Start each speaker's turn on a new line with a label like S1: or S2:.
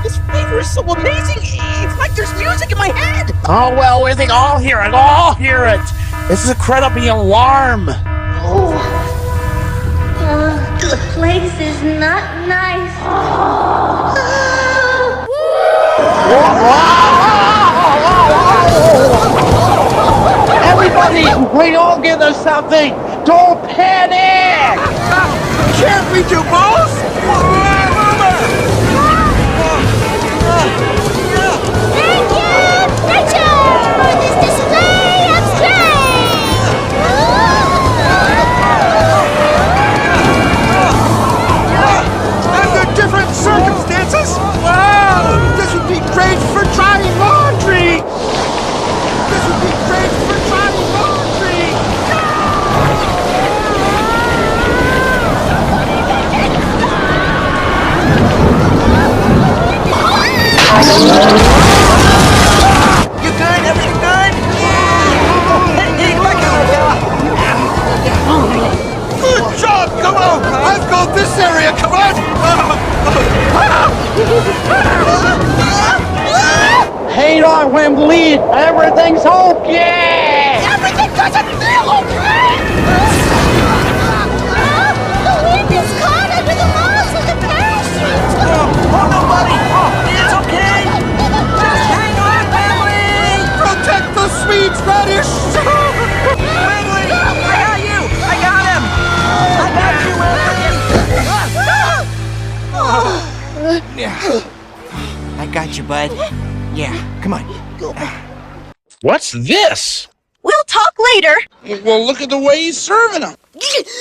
S1: This flavor is so amazing. It's like there's music in my head.
S2: Oh, well, we think all hear it. All hear it. This is incredibly alarm.
S3: The place is not nice.
S2: Everybody, we all give us something. Don't panic.
S1: Can't we do both?
S3: Thank you, Richard, for this display of
S1: Under different circumstances. Wow! This would be great for drying laundry. This would be great for drying laundry. You good? Everything good? Hey, back Good job! Come on! I've got this area! Come on!
S2: Hang on, Wembley. Everything's okay.
S1: Everything doesn't feel okay!
S3: The wind is caught under the walls of the parachute.
S1: Oh, nobody! It's okay! Just hang on, family! Protect the Swedes, Radish! Family! I got you! I got him! I got you, Family! Yeah. I got you, bud. Yeah, come on.
S2: What's this?
S4: We'll talk later.
S2: Well, look at the way he's serving them.